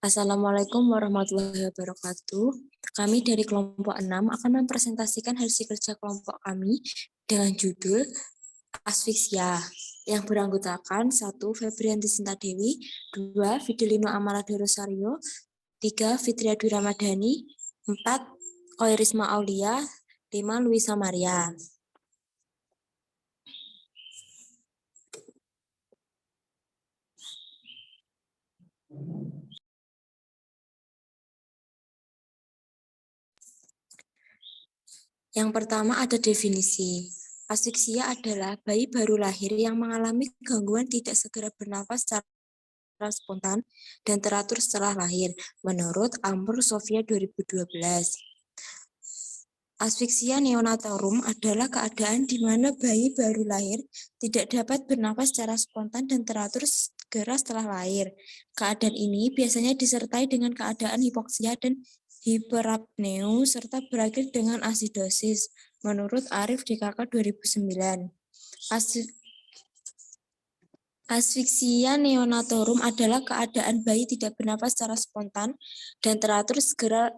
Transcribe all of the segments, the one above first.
Assalamualaikum warahmatullahi wabarakatuh. Kami dari kelompok 6 akan mempresentasikan hasil kerja kelompok kami dengan judul Asfiksia yang beranggotakan 1. Febrianti Sinta Dewi, 2. Fidelino Amalado Rosario, 3. Fitria Dwi Ramadhani, 4. Koirisma Aulia, 5. Luisa Maria. Yang pertama ada definisi. Asfiksia adalah bayi baru lahir yang mengalami gangguan tidak segera bernafas secara spontan dan teratur setelah lahir, menurut Amr Sofia 2012. Asfiksia neonatorum adalah keadaan di mana bayi baru lahir tidak dapat bernafas secara spontan dan teratur segera setelah lahir. Keadaan ini biasanya disertai dengan keadaan hipoksia dan hiperapneu serta berakhir dengan asidosis, menurut Arif DKK 2009. Asfiksia neonatorum adalah keadaan bayi tidak bernafas secara spontan dan teratur segera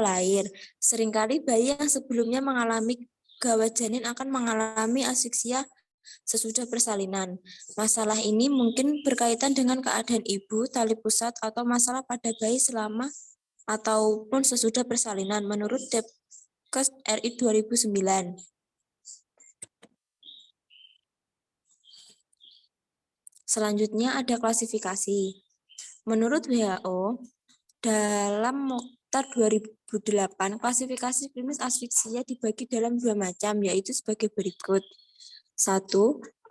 lahir. Seringkali bayi yang sebelumnya mengalami gawat janin akan mengalami asfiksia sesudah persalinan. Masalah ini mungkin berkaitan dengan keadaan ibu, tali pusat, atau masalah pada bayi selama ataupun sesudah persalinan, menurut Depkes RI 2009. Selanjutnya ada klasifikasi. Menurut WHO, dalam Mokhtar 2008, klasifikasi klinis asfiksia dibagi dalam 2 macam, yaitu sebagai berikut. 1.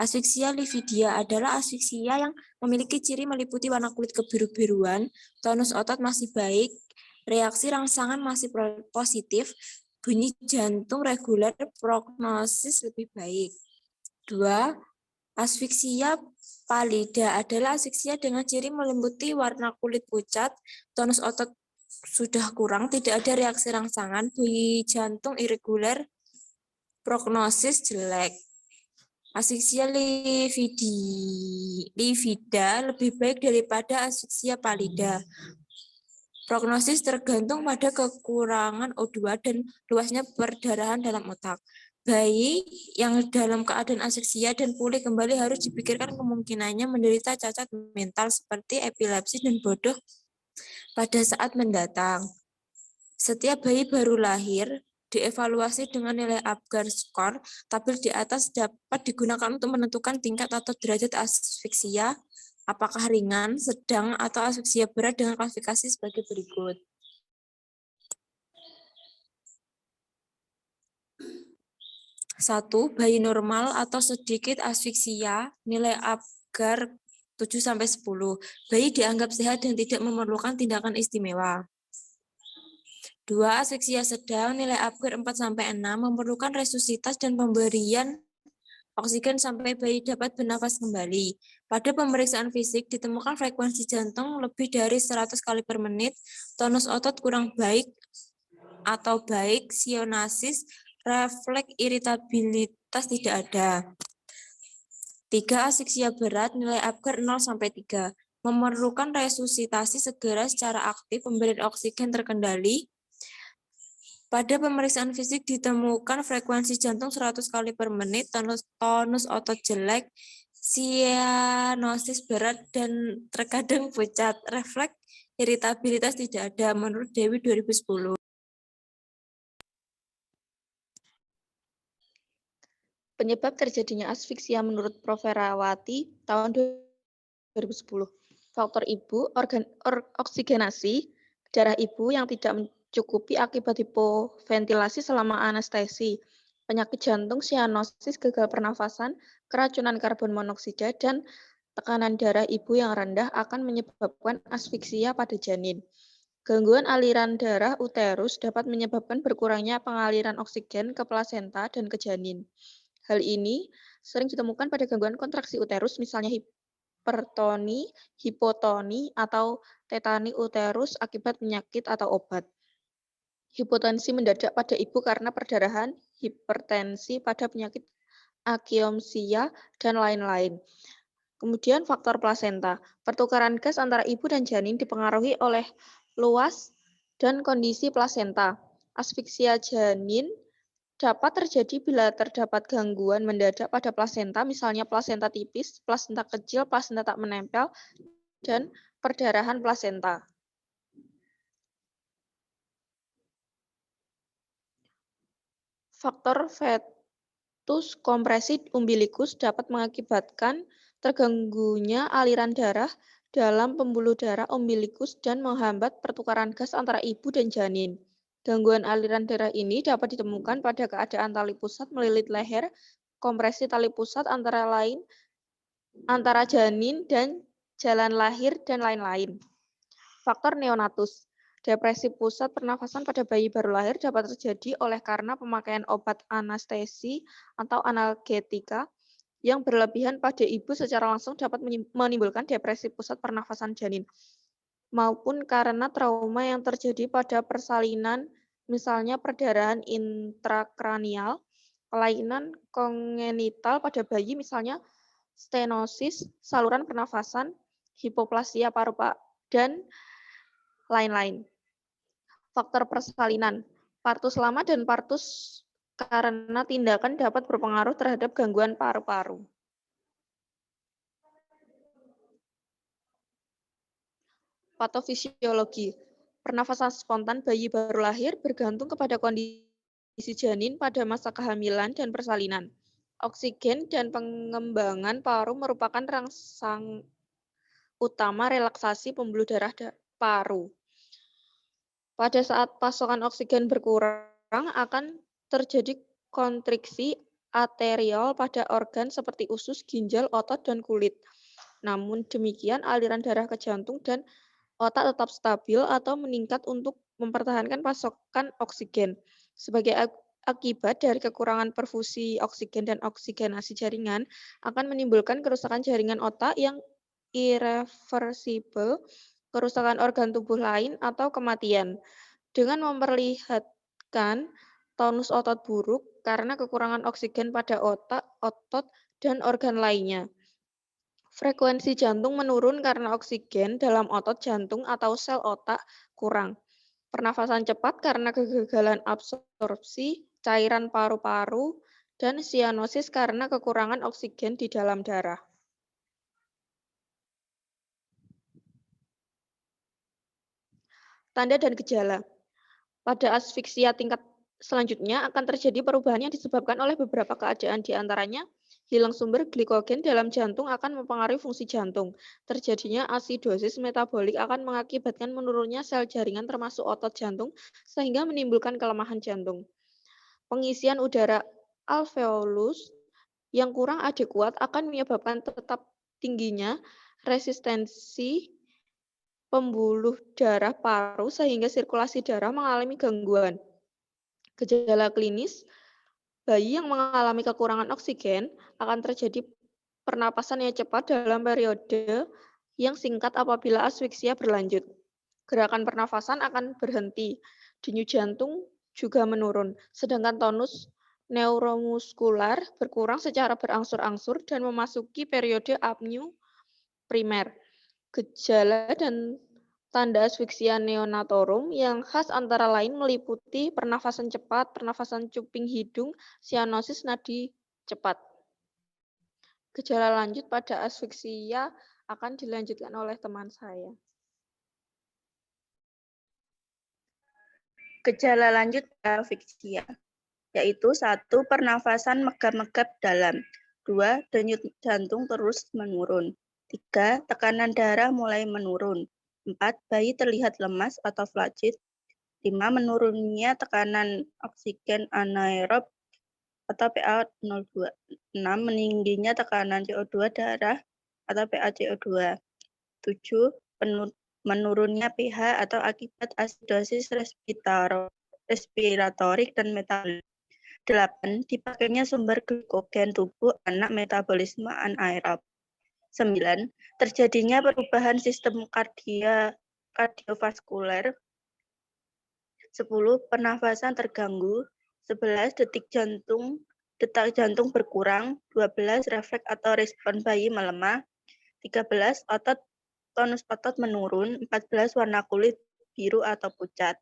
Asfiksia lividia adalah asfiksia yang memiliki ciri meliputi warna kulit kebiru-biruan, tonus otot masih baik, reaksi rangsangan masih positif, bunyi jantung reguler, prognosis lebih baik. 2. Asfiksia pallida adalah asfiksia dengan ciri meliputi warna kulit pucat, tonus otot sudah kurang, tidak ada reaksi rangsangan, bunyi jantung irregular, prognosis jelek. Asfiksia livida lebih baik daripada asfiksia pallida. Prognosis tergantung pada kekurangan O2 dan luasnya perdarahan dalam otak. Bayi yang dalam keadaan asfiksia dan pulih kembali harus dipikirkan kemungkinannya menderita cacat mental seperti epilepsi dan bodoh pada saat mendatang. Setiap bayi baru lahir dievaluasi dengan nilai Apgar score, tabel di atas dapat digunakan untuk menentukan tingkat atau derajat asfiksia, apakah ringan, sedang, atau asfiksia berat dengan klasifikasi sebagai berikut. 1. Bayi normal atau sedikit asfiksia, nilai Apgar 7-10. Bayi dianggap sehat dan tidak memerlukan tindakan istimewa. 2. Asfiksia sedang, nilai Apgar 4-6, memerlukan resusitasi dan pemberian oksigen sampai bayi dapat bernafas kembali. Pada pemeriksaan fisik ditemukan frekuensi jantung lebih dari 100 kali per menit, tonus otot kurang baik atau baik, sionasis, refleks iritabilitas tidak ada. 3. Asfiksia berat, nilai Apgar 0-3, memerlukan resusitasi segera secara aktif, pemberian oksigen terkendali. Pada pemeriksaan fisik ditemukan frekuensi jantung 100 kali per menit, tonus otot jelek, sianosis berat, dan terkadang pucat. Refleks iritabilitas tidak ada, menurut Dewi 2010. Penyebab terjadinya asfiksia menurut Prof. Ferawati tahun 2010. Faktor ibu, oksigenasi darah ibu yang tidak mencukupi akibat hipoventilasi selama anestesi, penyakit jantung, sianosis, gagal pernafasan, keracunan karbon monoksida, dan tekanan darah ibu yang rendah akan menyebabkan asfiksia pada janin. Gangguan aliran darah uterus dapat menyebabkan berkurangnya pengaliran oksigen ke plasenta dan ke janin. Hal ini sering ditemukan pada gangguan kontraksi uterus, misalnya hipertoni, hipotoni, atau tetani uterus akibat penyakit atau obat. Hipotensi mendadak pada ibu karena perdarahan, hipertensi pada penyakit akiomsia, dan lain-lain. Kemudian faktor plasenta. Pertukaran gas antara ibu dan janin dipengaruhi oleh luas dan kondisi plasenta. Asfiksia janin dapat terjadi bila terdapat gangguan mendadak pada plasenta, misalnya plasenta tipis, plasenta kecil, plasenta tak menempel, dan perdarahan plasenta. Faktor fetus kompresi umbilikus dapat mengakibatkan terganggunya aliran darah dalam pembuluh darah umbilikus dan menghambat pertukaran gas antara ibu dan janin. Gangguan aliran darah ini dapat ditemukan pada keadaan tali pusat melilit leher, kompresi tali pusat antara janin dan jalan lahir, dan lain-lain. Faktor neonatus. Depresi pusat pernafasan pada bayi baru lahir dapat terjadi oleh karena pemakaian obat anestesi atau analgetika yang berlebihan pada ibu secara langsung dapat menimbulkan depresi pusat pernafasan janin, maupun karena trauma yang terjadi pada persalinan, misalnya perdarahan intrakranial, kelainan kongenital pada bayi, misalnya stenosis saluran pernafasan, hipoplasia paru-paru, dan lain-lain. Faktor persalinan. Partus lama dan partus karena tindakan dapat berpengaruh terhadap gangguan paru-paru. Patofisiologi. Pernafasan spontan bayi baru lahir bergantung kepada kondisi janin pada masa kehamilan dan persalinan. Oksigen dan pengembangan paru merupakan rangsang utama relaksasi pembuluh darah paru. Pada saat pasokan oksigen berkurang, akan terjadi kontriksi arteriol pada organ seperti usus, ginjal, otot, dan kulit. Namun demikian, aliran darah ke jantung dan otak tetap stabil atau meningkat untuk mempertahankan pasokan oksigen. Sebagai akibat dari kekurangan perfusi oksigen dan oksigenasi jaringan, akan menimbulkan kerusakan jaringan otak yang irreversibel, kerusakan organ tubuh lain, atau kematian. Dengan memperlihatkan tonus otot buruk karena kekurangan oksigen pada otak, otot, dan organ lainnya. Frekuensi jantung menurun karena oksigen dalam otot jantung atau sel otak kurang. Pernafasan cepat karena kegagalan absorpsi cairan paru-paru, dan sianosis karena kekurangan oksigen di dalam darah. Tanda dan gejala. Pada asfiksia tingkat selanjutnya akan terjadi perubahan yang disebabkan oleh beberapa keadaan, di antaranya hilang sumber glikogen dalam jantung akan mempengaruhi fungsi jantung. Terjadinya asidosis metabolik akan mengakibatkan menurunnya sel jaringan termasuk otot jantung sehingga menimbulkan kelemahan jantung. Pengisian udara alveolus yang kurang adekuat akan menyebabkan tetap tingginya resistensi pembuluh darah paru sehingga sirkulasi darah mengalami gangguan. Gejala klinis, bayi yang mengalami kekurangan oksigen akan terjadi pernapasan yang cepat dalam periode yang singkat apabila asfiksia berlanjut. Gerakan pernafasan akan berhenti, denyut jantung juga menurun, sedangkan tonus neuromuskular berkurang secara berangsur-angsur dan memasuki periode apnea primer. Gejala dan tanda asfiksia neonatorum yang khas antara lain meliputi pernafasan cepat, pernafasan cuping hidung, sianosis nadi cepat. Gejala lanjut pada asfiksia akan dilanjutkan oleh teman saya. Gejala lanjut asfiksia, yaitu 1. Pernafasan megap-megap dalam, 2. Denyut jantung terus menurun, 3. Tekanan darah mulai menurun, 4. Bayi terlihat lemas atau flagit, 5. Menurunnya tekanan oksigen anaerob atau PaO2, 6. Meningginya tekanan CO2 darah atau PaCO2, 7. Menurunnya pH atau akibat asidosis respiratorik dan metabolik. 8. Dipakainya sumber glikogen tubuh anak metabolisme anaerob. 9. Terjadinya perubahan sistem kardiovaskuler. 10. Pernafasan terganggu. 11. Detak jantung berkurang. 12. Refleks atau respon bayi melemah. 13. Tonus otot menurun. 14. Warna kulit biru atau pucat.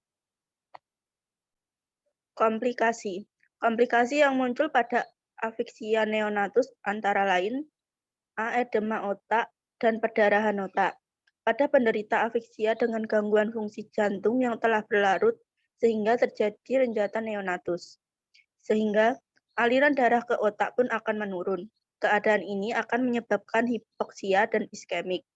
Komplikasi. Komplikasi yang muncul pada afiksia neonatus antara lain A. Edema otak dan perdarahan otak. Pada penderita afiksia dengan gangguan fungsi jantung yang telah berlarut sehingga terjadi renjatan neonatus. Sehingga aliran darah ke otak pun akan menurun. Keadaan ini akan menyebabkan hipoksia dan iskemik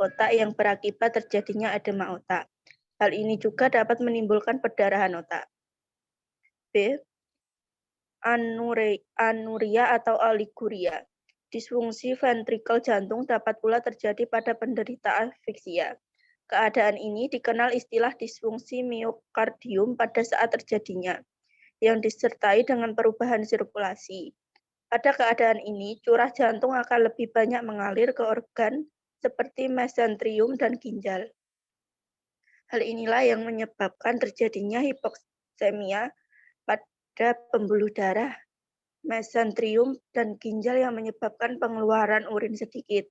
otak yang berakibat terjadinya edema otak. Hal ini juga dapat menimbulkan perdarahan otak. B. Anuria atau oliguria. Disfungsi ventrikel jantung dapat pula terjadi pada penderita afiksia. Keadaan ini dikenal istilah disfungsi miokardium pada saat terjadinya, yang disertai dengan perubahan sirkulasi. Pada keadaan ini, curah jantung akan lebih banyak mengalir ke organ seperti mesenterium dan ginjal. Hal inilah yang menyebabkan terjadinya hipoksemia pada pembuluh darah, mesenterium, dan ginjal yang menyebabkan pengeluaran urin sedikit.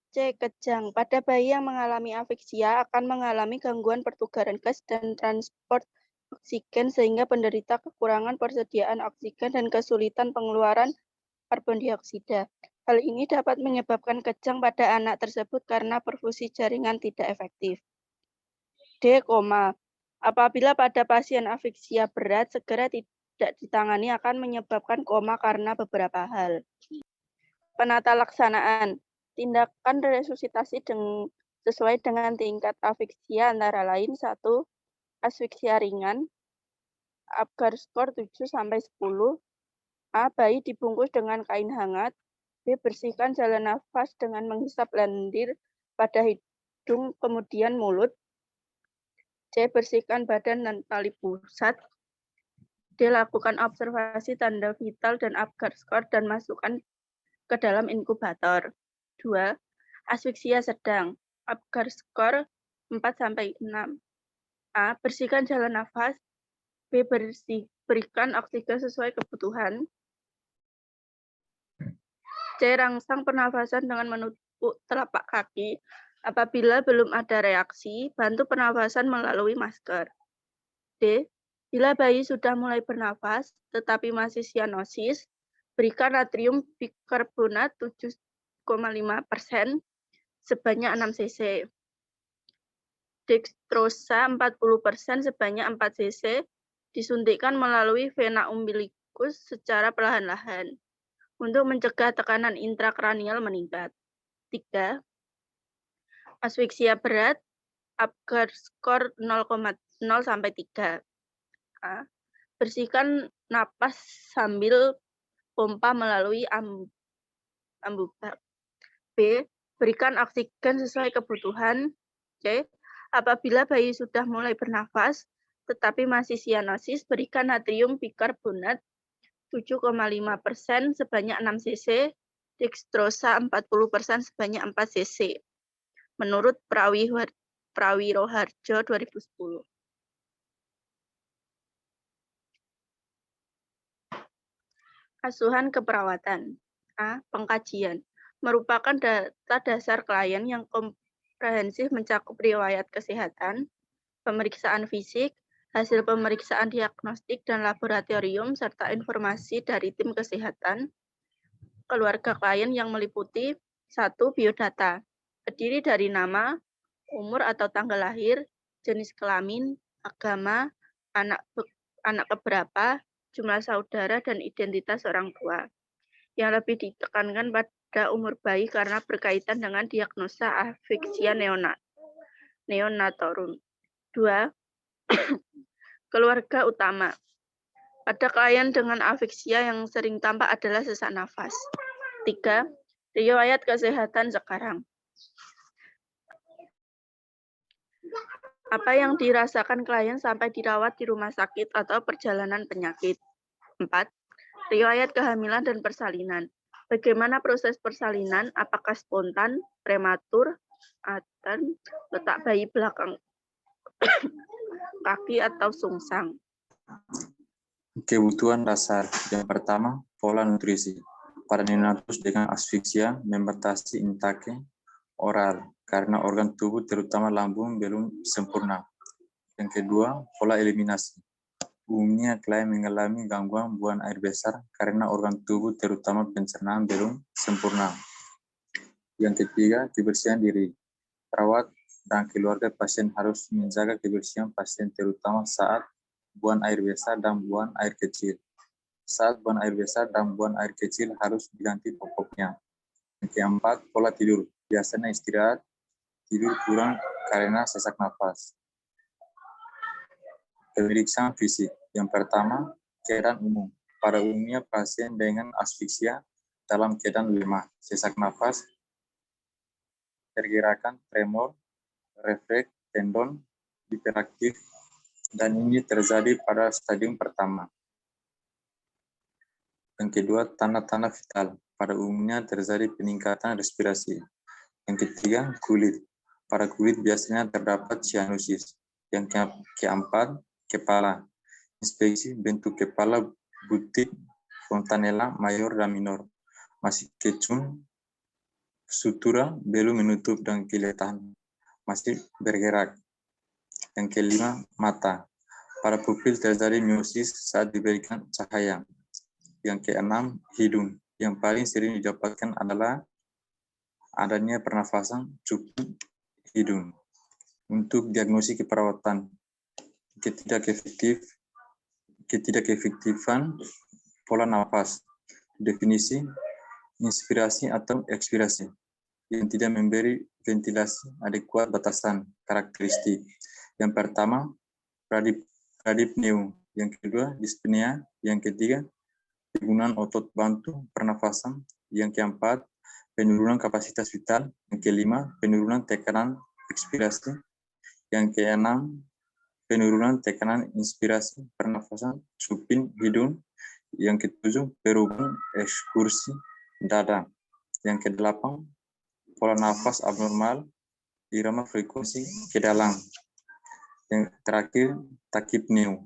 C. Kejang. Pada bayi yang mengalami afiksia akan mengalami gangguan pertukaran gas dan transport oksigen sehingga penderita kekurangan persediaan oksigen dan kesulitan pengeluaran karbon dioksida. Hal ini dapat menyebabkan kejang pada anak tersebut karena perfusi jaringan tidak efektif. D. Apabila pada pasien afiksia berat segera tidak ditangani akan menyebabkan koma karena beberapa hal. Penata laksanaan. Tindakan resusitasi sesuai dengan tingkat afiksia antara lain 1. Asfiksia ringan, Apgar skor 7-10. A. Bayi dibungkus dengan kain hangat. B. Bersihkan jalan nafas dengan menghisap lendir pada hidung kemudian mulut. C. Bersihkan badan dan tali pusat. D. Lakukan observasi tanda vital dan Apgar skor dan masukkan ke dalam inkubator. 2. Asfiksia sedang, Apgar skor 4-6. A. Bersihkan jalan nafas. B. Berikan oksigen sesuai kebutuhan. C. Rangsang pernafasan dengan menepuk telapak kaki. Apabila belum ada reaksi, bantu pernafasan melalui masker. D. Bila bayi sudah mulai bernafas, tetapi masih sianosis, berikan natrium bikarbonat 7,5% sebanyak 6 cc. Dextrosa 40% sebanyak 4 cc disuntikkan melalui vena umbilikus secara perlahan-lahan untuk mencegah tekanan intrakranial meningkat. 3. Asfiksia berat, Apgar skor 0,0-3. A. Bersihkan napas sambil pompa melalui ambubak. B. Berikan oksigen sesuai kebutuhan. C. Apabila bayi sudah mulai bernafas, tetapi masih sianosis, berikan natrium bikarbonat 7,5% sebanyak 6 cc, dextrosa 40% sebanyak 4 cc. Menurut Prawiroharjo 2010. Asuhan keperawatan. A. Pengkajian. Merupakan data dasar klien yang komprehensif mencakup riwayat kesehatan, pemeriksaan fisik, hasil pemeriksaan diagnostik dan laboratorium, serta informasi dari tim kesehatan, keluarga klien yang meliputi 1. Biodata. Terdiri dari nama, umur atau tanggal lahir, jenis kelamin, agama, anak keberapa, jumlah saudara, dan identitas orang tua. Yang lebih ditekankan pada umur bayi karena berkaitan dengan diagnosa afiksia neonatorum. 2. Keluarga utama. Pada klien dengan afiksia yang sering tampak adalah sesak nafas. 3. Riwayat kesehatan sekarang. Apa yang dirasakan klien sampai dirawat di rumah sakit atau perjalanan penyakit. 4. Riwayat kehamilan dan persalinan. Bagaimana proses persalinan? Apakah spontan, prematur, atau letak bayi belakang kaki atau sungsang? Kebutuhan dasar. Yang pertama, pola nutrisi. pada neonatus dengan asfiksia membatasi intake oral karena organ tubuh terutama lambung belum sempurna. Yang kedua, pola eliminasi. Umumnya klien mengalami gangguan buang air besar karena organ tubuh terutama pencernaan belum sempurna. Yang ketiga, kebersihan diri. Perawat dan keluarga pasien harus menjaga kebersihan pasien terutama saat buang air besar dan buang air kecil. Saat buang air besar dan buang air kecil harus diganti popoknya. Yang keempat, pola tidur. Biasanya istirahat, tidur kurang karena sesak nafas. Pemeriksaan fisik. Yang pertama, keadaan umum. Pada umumnya pasien dengan asfiksia dalam keadaan lemah, sesak nafas, pergerakan, tremor, refleks, tendon, hiperaktif, dan ini terjadi pada stadium pertama. Yang kedua, tanda-tanda vital. Pada umumnya terjadi peningkatan respirasi. Yang ketiga, kulit. Pada kulit biasanya terdapat cyanosis. Yang keempat, kepala. Inspeksi bentuk kepala butik, fontanella mayor dan minor. Masih kecut, sutura belum menutup dan kelihatan. Masih bergerak. Yang kelima, mata. Pada pupil terjadi miosis saat diberikan cahaya. Yang keenam, hidung. Yang paling sering didapatkan adalah adanya pernafasan cukup hidung. Untuk diagnosis keperawatan, ketidakefektifan pola nafas. Definisi, inspirasi atau ekspirasi yang tidak memberi ventilasi adekuat batasan karakteristik. Yang pertama, bradypneu. Yang kedua, dyspnea. Yang ketiga, penggunaan otot bantu pernafasan. Yang keempat, penurunan kapasitas vital. Yang kelima, penurunan tekanan ekspirasi. Yang keenam, penurunan tekanan inspirasi pernafasan supin hidung. Yang ketujuh, perubahan ekskursi dada. Yang kedelapan, pola nafas abnormal, irama frekuensi ke dalam. Yang terakhir, tachypnea.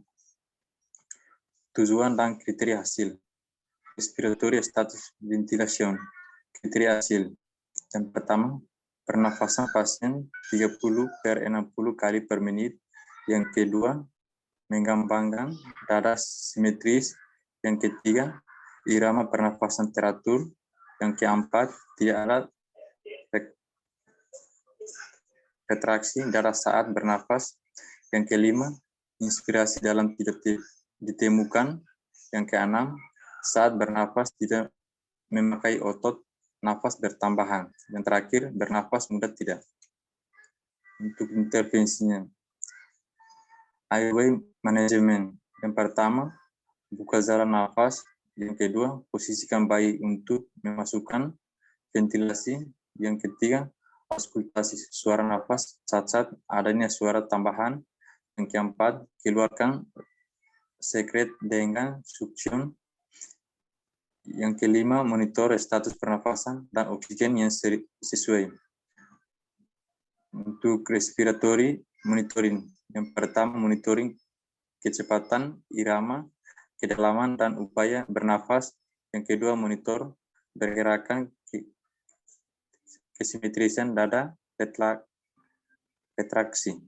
Tujuan dan kriteria hasil. Respiratory status ventilation. Kriteria hasil. Yang pertama, pernafasan pasien 30/60 kali per menit. Yang kedua, mengembangkan dada simetris. Yang ketiga, irama pernafasan teratur. Yang keempat, tidak ada retraksi dada saat bernafas. Yang kelima, inspirasi dalam tidak ditemukan. Yang keenam, saat bernafas tidak memakai otot nafas bertambahan. Yang terakhir, bernafas mudah tidak. Untuk intervensinya, airway management. Yang pertama, buka jalan nafas. Yang kedua, posisikan bayi untuk memasukkan ventilasi. Yang ketiga, auskultasi suara nafas saat adanya suara tambahan. Yang keempat, keluarkan sekret dengan suction. Yang kelima, monitor status pernafasan dan oksigen yang sesuai. Untuk respiratory monitoring, yang pertama monitoring kecepatan, irama, kedalaman, dan upaya bernafas. Yang kedua, monitor pergerakan kesimetrisan dada, retraksi.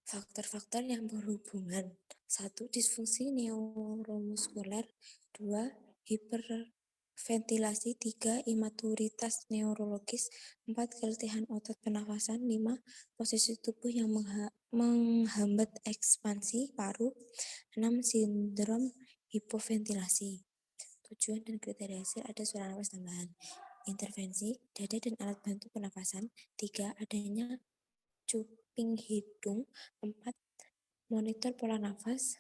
Faktor-faktor yang berhubungan. 1. Disfungsi neuromuskuler. 2. Hiperventilasi. 3. Imaturitas neurologis. 4. Keletihan otot pernafasan. 5. Posisi tubuh yang menghambat ekspansi paru. 6. Sindrom hipoventilasi. Tujuan dan kriteria hasil ada suara nafas tambahan. Intervensi, dada dan alat bantu pernafasan. 3. Adanya cuping hidung. 4. Monitor pola nafas,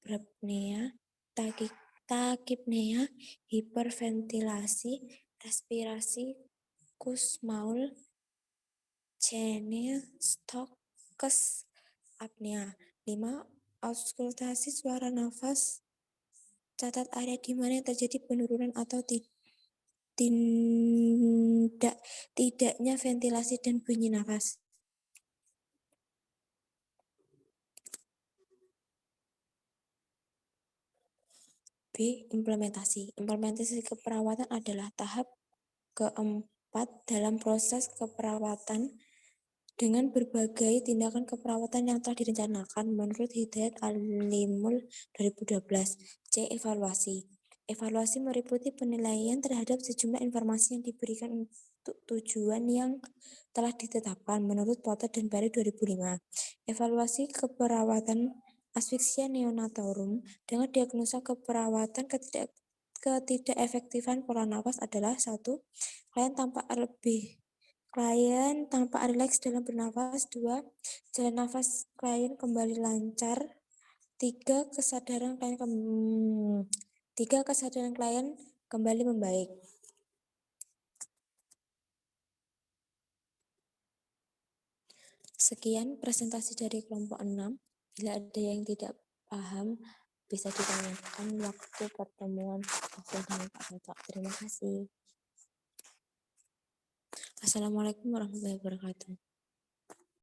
brapnea, takipnea, hiperventilasi, respirasi Kussmaul, Stokes, apnea. 5. Auskultasi suara nafas, catat area di mana terjadi penurunan atau tidaknya ventilasi dan bunyi nafas. B. Implementasi. Implementasi keperawatan adalah tahap keempat dalam proses keperawatan dengan berbagai tindakan keperawatan yang telah direncanakan menurut Hidayat Alimul 2012. C. Evaluasi. Evaluasi meliputi penilaian terhadap sejumlah informasi yang diberikan untuk tujuan yang telah ditetapkan menurut Potter dan Barry 2005. Evaluasi keperawatan asfiksia neonatorum dengan diagnosa keperawatan ketidakefektifan pola nafas adalah 1. Klien tampak rileks dalam bernafas. 2. Jalan nafas klien kembali lancar. 3. Kesadaran klien kembali membaik. Sekian presentasi dari kelompok 6. Bila ada yang tidak paham, bisa ditanyakan waktu pertemuan dengan Pak Toto. Terima kasih. Assalamualaikum warahmatullahi wabarakatuh.